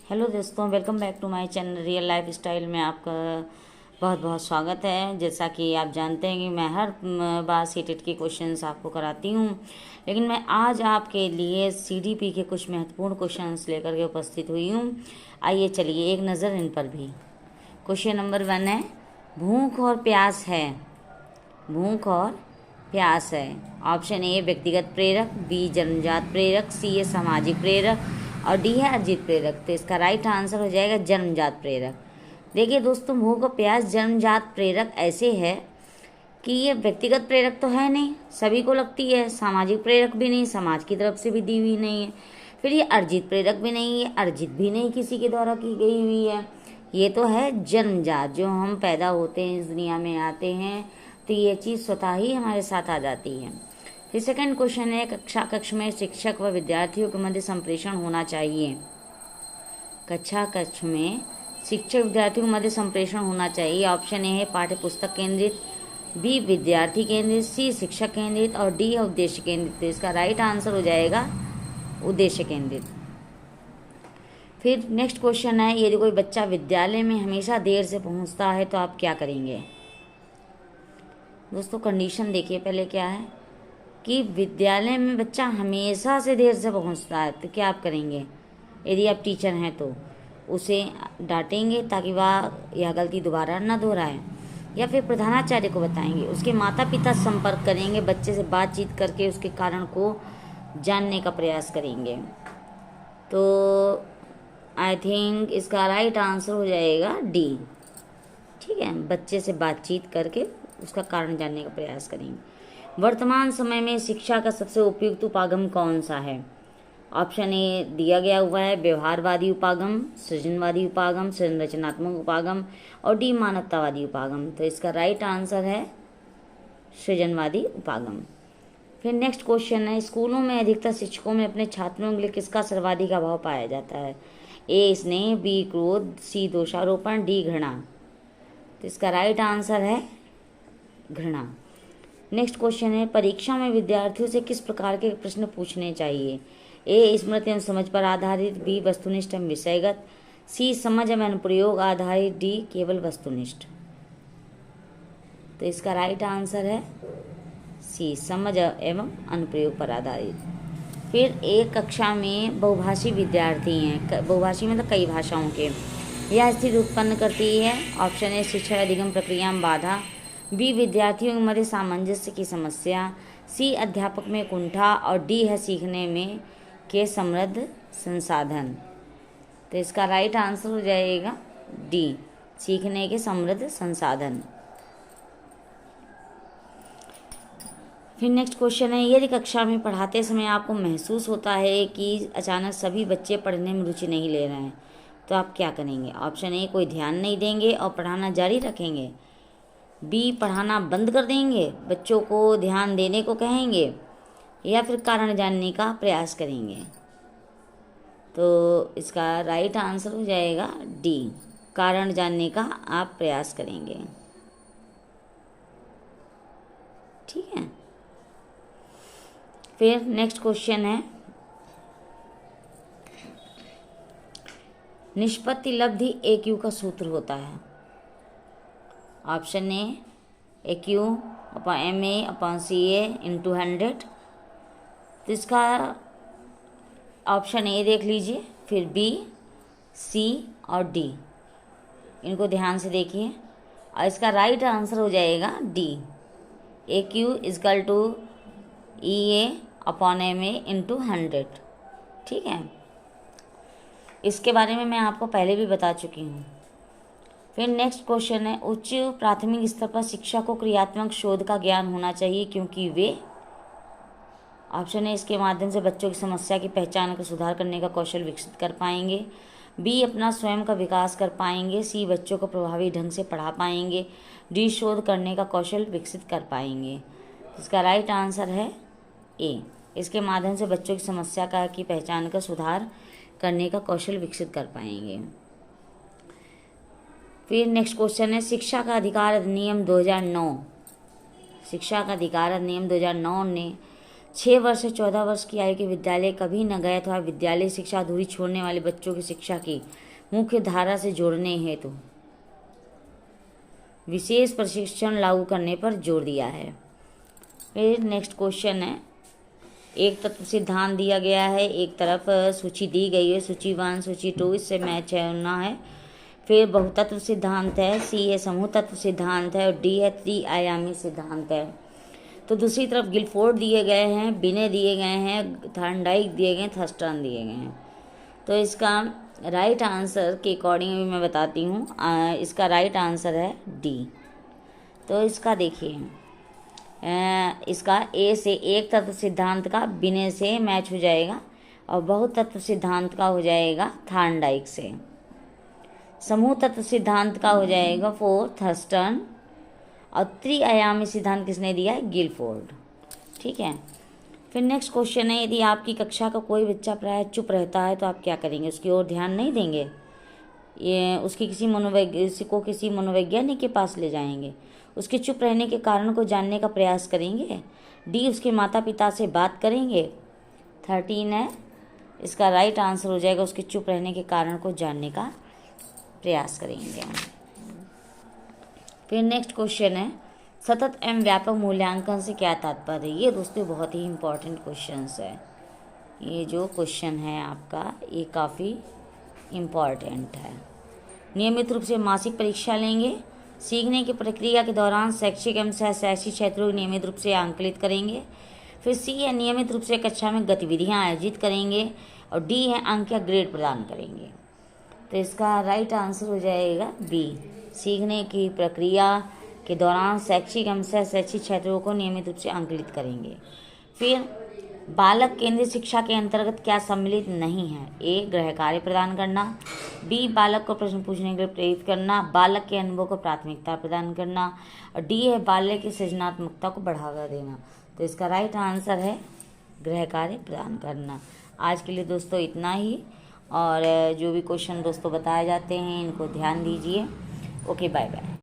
Hello दोस्तों, welcome back to my channel real lifestyle में आपका बहुत बहुत स्वागत है। जैसा कि आप जानते हैं कि मैं हर बार सीटेट के क्वेश्चंस आपको कराती हूं, लेकिन मैं आज आपके लिए सीडीपी के कुछ महत्वपूर्ण क्वेश्चंस लेकर के उपस्थित हुई हूं। आइए चलिए एक नज़र इन पर भी। क्वेश्चन नंबर 1 है, भूख और प्यास है। भूख और प्यास है। ऑप्शन ए व्यक्तिगत प्रेरक, बी जन्मजात प्रेरक, सी है सामाजिक प्रेरक और डी है अर्जित प्रेरक। तो इसका राइट आंसर हो जाएगा जन्मजात प्रेरक। देखिए दोस्तों, भूख और प्यास जन्मजात प्रेरक ऐसे है कि ये व्यक्तिगत प्रेरक तो है नहीं, सभी को लगती है। सामाजिक प्रेरक भी नहीं, समाज की तरफ से भी दी हुई नहीं है। फिर ये अर्जित प्रेरक भी नहीं है, अर्जित भी नहीं किसी के द्वारा की गई हुई है। ये तो है जन्मजात, जो हम पैदा होते हैं, इस दुनिया में आते हैं तो ये चीज़ स्वतः ही हमारे साथ आ जाती है। फिर सेकंड क्वेश्चन है, कक्ष में शिक्षक व विद्यार्थियों के मध्य संप्रेषण होना चाहिए। कक्ष में शिक्षक विद्यार्थियों के मध्य संप्रेषण होना चाहिए। ऑप्शन ए है पाठ्य पुस्तक केंद्रित, बी विद्यार्थी केंद्रित, सी शिक्षक केंद्रित और डी है उद्देश्य केंद्रित। तो इसका राइट आंसर हो जाएगा उद्देश्य केंद्रित। फिर नेक्स्ट क्वेश्चन है, यदि कोई बच्चा विद्यालय में हमेशा देर से पहुंचता है तो आप क्या करेंगे। दोस्तों कंडीशन देखिए पहले क्या है कि विद्यालय में बच्चा हमेशा से देर से पहुंचता है तो क्या आप करेंगे। यदि आप टीचर हैं तो उसे डांटेंगे ताकि वह यह गलती दोबारा न दोहराए, या फिर प्रधानाचार्य को बताएंगे। उसके माता पिता संपर्क करेंगे, बच्चे से बातचीत करके उसके कारण को जानने का प्रयास करेंगे। तो आई थिंक इसका राइट आंसर हो जाएगा डी। ठीक है, बच्चे से बातचीत करके उसका कारण जानने का प्रयास करेंगे। वर्तमान समय में शिक्षा का सबसे उपयुक्त उपागम कौन सा है। ऑप्शन ए दिया गया हुआ है व्यवहारवादी उपागम, सृजनवादी उपागम, संरचनात्मक उपागम और डी मानवतावादी उपागम। तो इसका राइट आंसर है सृजनवादी उपागम। फिर नेक्स्ट क्वेश्चन है, स्कूलों में अधिकतर शिक्षकों में अपने छात्रों के लिए किसका सर्वाधिक अभाव पाया जाता है। ए स्नेह, बी क्रोध, सी दोषारोपण, डी घृणा। तो इसका राइट आंसर है घृणा। नेक्स्ट क्वेश्चन है, परीक्षा में विद्यार्थियों से किस प्रकार के प्रश्न पूछने चाहिए। ए स्मृति एवं समझ पर आधारित, बी वस्तुनिष्ठ एवं विषयगत, सी समझ एवं अनुप्रयोग आधारित, डी केवल वस्तुनिष्ठ। तो इसका राइट आंसर है सी समझ एवं अनुप्रयोग पर आधारित। फिर एक कक्षा में बहुभाषी विद्यार्थी हैं, बहुभाषी मतलब कई भाषाओं के, यह स्थिति उत्पन्न करती है। ऑप्शन ए शिक्षा अधिगम प्रक्रिया में बाधा, बी विद्यार्थियों के मध्य सामंजस्य की समस्या, सी अध्यापक में कुंठा और डी है सीखने में के समृद्ध संसाधन। तो इसका राइट आंसर हो जाएगा डी सीखने के समृद्ध संसाधन। फिर नेक्स्ट क्वेश्चन है, यदि कक्षा में पढ़ाते समय आपको महसूस होता है कि अचानक सभी बच्चे पढ़ने में रुचि नहीं ले रहे हैं तो आप क्या करेंगे। ऑप्शन ए कोई ध्यान नहीं देंगे और पढ़ाना जारी रखेंगे, बी पढ़ाना बंद कर देंगे, बच्चों को ध्यान देने को कहेंगे, या फिर कारण जानने का प्रयास करेंगे। तो इसका राइट आंसर हो जाएगा डी कारण जानने का आप प्रयास करेंगे। ठीक है, फिर नेक्स्ट क्वेश्चन है, निष्पत्ति लब्धि AQ का सूत्र होता है। Option A AQ upon MA upon CA into 100। तो इसका ऑप्शन ए देख लीजिए, फिर बी, सी और डी, इनको ध्यान से देखिए और इसका राइट आंसर हो जाएगा D AQ equal to EA upon MA into 100। ठीक है, इसके बारे में मैं आपको पहले भी बता चुकी हूँ। फिर नेक्स्ट क्वेश्चन है, उच्च प्राथमिक स्तर पर शिक्षा को क्रियात्मक शोध का ज्ञान होना चाहिए क्योंकि वे। ऑप्शन है इसके माध्यम से बच्चों की समस्या की पहचान कर सुधार करने का कौशल विकसित कर पाएंगे, बी अपना स्वयं का विकास कर पाएंगे, सी बच्चों को प्रभावी ढंग से पढ़ा पाएंगे, डी शोध करने का कौशल विकसित कर पाएंगे। इसका राइट आंसर है ए, इसके माध्यम से बच्चों की समस्या की पहचान कर सुधार करने का कौशल विकसित कर पाएंगे। फिर नेक्स्ट क्वेश्चन है, शिक्षा का अधिकार अधिनियम 2009, शिक्षा का अधिकार अधिनियम 2009 ने 6 वर्ष से 14 वर्ष की आयु के विद्यालय कभी न गए अथवा विद्यालय शिक्षा अधूरी छोड़ने वाले बच्चों की शिक्षा की मुख्य धारा से जोड़ने हेतु विशेष प्रशिक्षण लागू करने पर जोर दिया है। फिर नेक्स्ट क्वेश्चन है, एक तत्व सिद्धांत दिया गया है, एक तरफ सूची दी गई है, सूची 1 सूची 2, इससे मैच होना है। फिर बहुतत्व सिद्धांत है, सी है समूह तत्व सिद्धांत है, और डी है त्रिआयामी सिद्धांत है। तो दूसरी तरफ गिलफोर्ड दिए गए हैं, बिने दिए गए हैं, थॉर्नडाइक दिए गए हैं, थर्स्टन दिए गए हैं। तो इसका राइट आंसर के अकॉर्डिंग भी मैं बताती हूँ, इसका राइट आंसर है डी। तो इसका देखिए, इसका ए से एक तत्व सिद्धांत का बिने से मैच हो जाएगा, और बहुतत्व सिद्धांत का हो जाएगा थॉर्नडाइक से। समूह तत्व सिद्धांत का हो जाएगा थर्स्टन, और त्रिआयामी सिद्धांत किसने दिया है? गिलफोर्ड। ठीक है। फिर नेक्स्ट क्वेश्चन है, यदि आपकी कक्षा का कोई बच्चा प्राय चुप रहता है तो आप क्या करेंगे? उसकी ओर ध्यान नहीं देंगे, ये उसकी किसी मनोवैज्ञानिक के पास ले जाएंगे, उसके चुप रहने के कारण को जानने का प्रयास करेंगे, डी उसके माता पिता से बात करेंगे। 13 है, इसका राइट आंसर हो जाएगा उसके चुप रहने के कारण को जानने का प्रयास करेंगे। फिर नेक्स्ट क्वेश्चन है, सतत एवं व्यापक मूल्यांकन से क्या तात्पर्य है? ये दोस्तों बहुत ही इम्पोर्टेंट क्वेश्चन है। ये जो क्वेश्चन है आपका, ये काफ़ी इम्पॉर्टेंट है। नियमित रूप से मासिक परीक्षा लेंगे, सीखने की प्रक्रिया के दौरान शैक्षिक एवं शैक्षिक क्षेत्रों को नियमित रूप से आंकलित करेंगे। फिर सी है, नियमित रूप से कक्षा में गतिविधियां आयोजित करेंगे, और डी है, अंक या ग्रेड प्रदान करेंगे। तो इसका राइट आंसर हो जाएगा बी, सीखने की प्रक्रिया के दौरान शैक्षिक एवं शैक्षिक क्षेत्रों को नियमित रूप से आंकलित करेंगे। फिर बालक केंद्रित शिक्षा के अंतर्गत क्या सम्मिलित नहीं है? ए, गृह कार्य प्रदान करना, बी, बालक को प्रश्न पूछने के लिए प्रेरित करना, बालक के अनुभव को प्राथमिकता प्रदान करना, और डी है, बालक की सृजनात्मकता को बढ़ावा देना। तो इसका राइट आंसर है गृह कार्य प्रदान करना। आज के लिए दोस्तों इतना ही, और जो भी क्वेश्चन दोस्तों बताए जाते हैं इनको ध्यान दीजिए। Okay, bye bye.